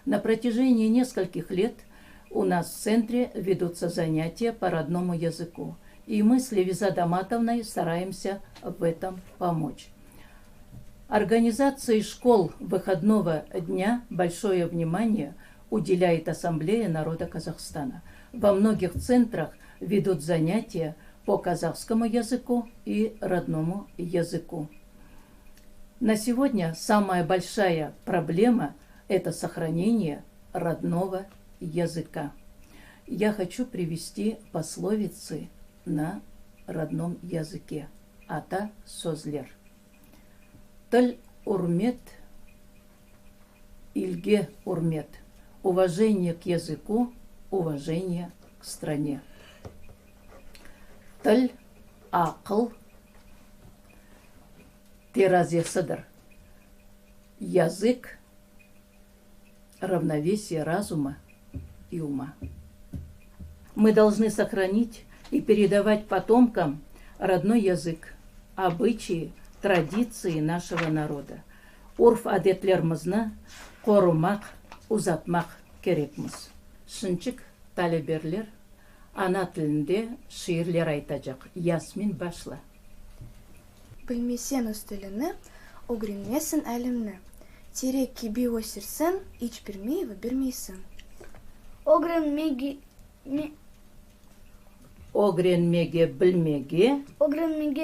На протяжении нескольких лет у нас в центре ведутся занятия по родному языку, и мы с Левиза Даматовной стараемся в этом помочь. Организации школ выходного дня большое внимание уделяет Ассамблея народа Казахстана. Во многих центрах ведут занятия по казахскому языку и родному языку. На сегодня самая большая проблема – это сохранение родного языка. Я хочу привести пословицы на родном языке. Ата сөзлер. Тіл урмет, илге урмет. Уважение к языку, уважение к стране. Тіл ақыл теразесыдыр. Язык равновесие разума и ума. Мы должны сохранить и передавать потомкам родной язык, обычаи, традиции нашего народа. Урф-әдетлерімізні қорумақ, ұзатмақ керекміз. Шынчык талеберлер ана тілінде шиырлер айтacak. Ясмин башла. Білмесен үстіліні, огренмесін әлімні. Терек кеби өсірсін, іч бермейві бермейсін. Огренмеге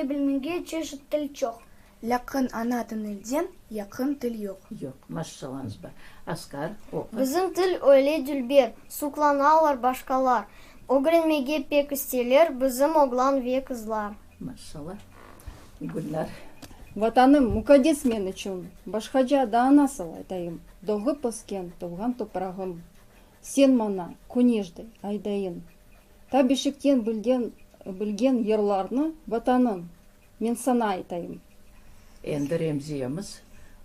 білмеге чешет тіл чоқ. Лақын ана тілден, яқын тіл yok. Yok, машалаңыз ба. Аскар, оқы. Біздің тіл өйле дүлбер, сукланалар башкалар. Огренмеге пек істелер, біздің оглан век ызлар. Машалла. Гүлнар. Ватаным мукадес мен үшін, башқаджа да анасыл айтайым. Доғы пыскен туған топырағым. Сен мана көнежді айдайын. Та бешіктен білген ерларны ватаным, мен сана айтайым. Енді ремзиямыз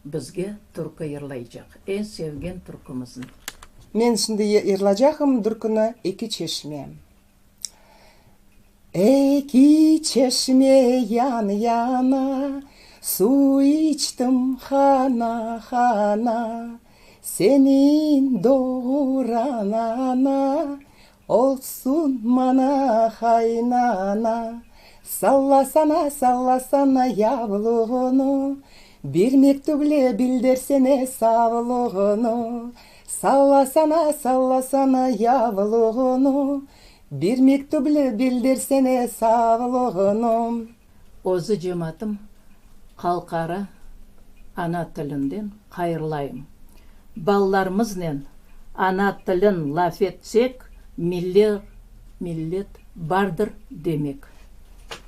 бізге түркі ерлайжақ. Ең sevgen түркіміздің. Мен şimdi ерлажақым дүркіні екі чешме. Эки чешме ян-яна, су içtim хана-хана, senin doğuran ana, olsun mana haynana. Sallasana yavluğunu, bir mektuble bildirsene savluğunu. Sallasana yavluğunu, bir mektuble bildirsene savluğunu. Озы жематым қалқара ана тілінден қайырлайым. Балларымызмен ана тілін лаф етсек, миллет бардыр демек.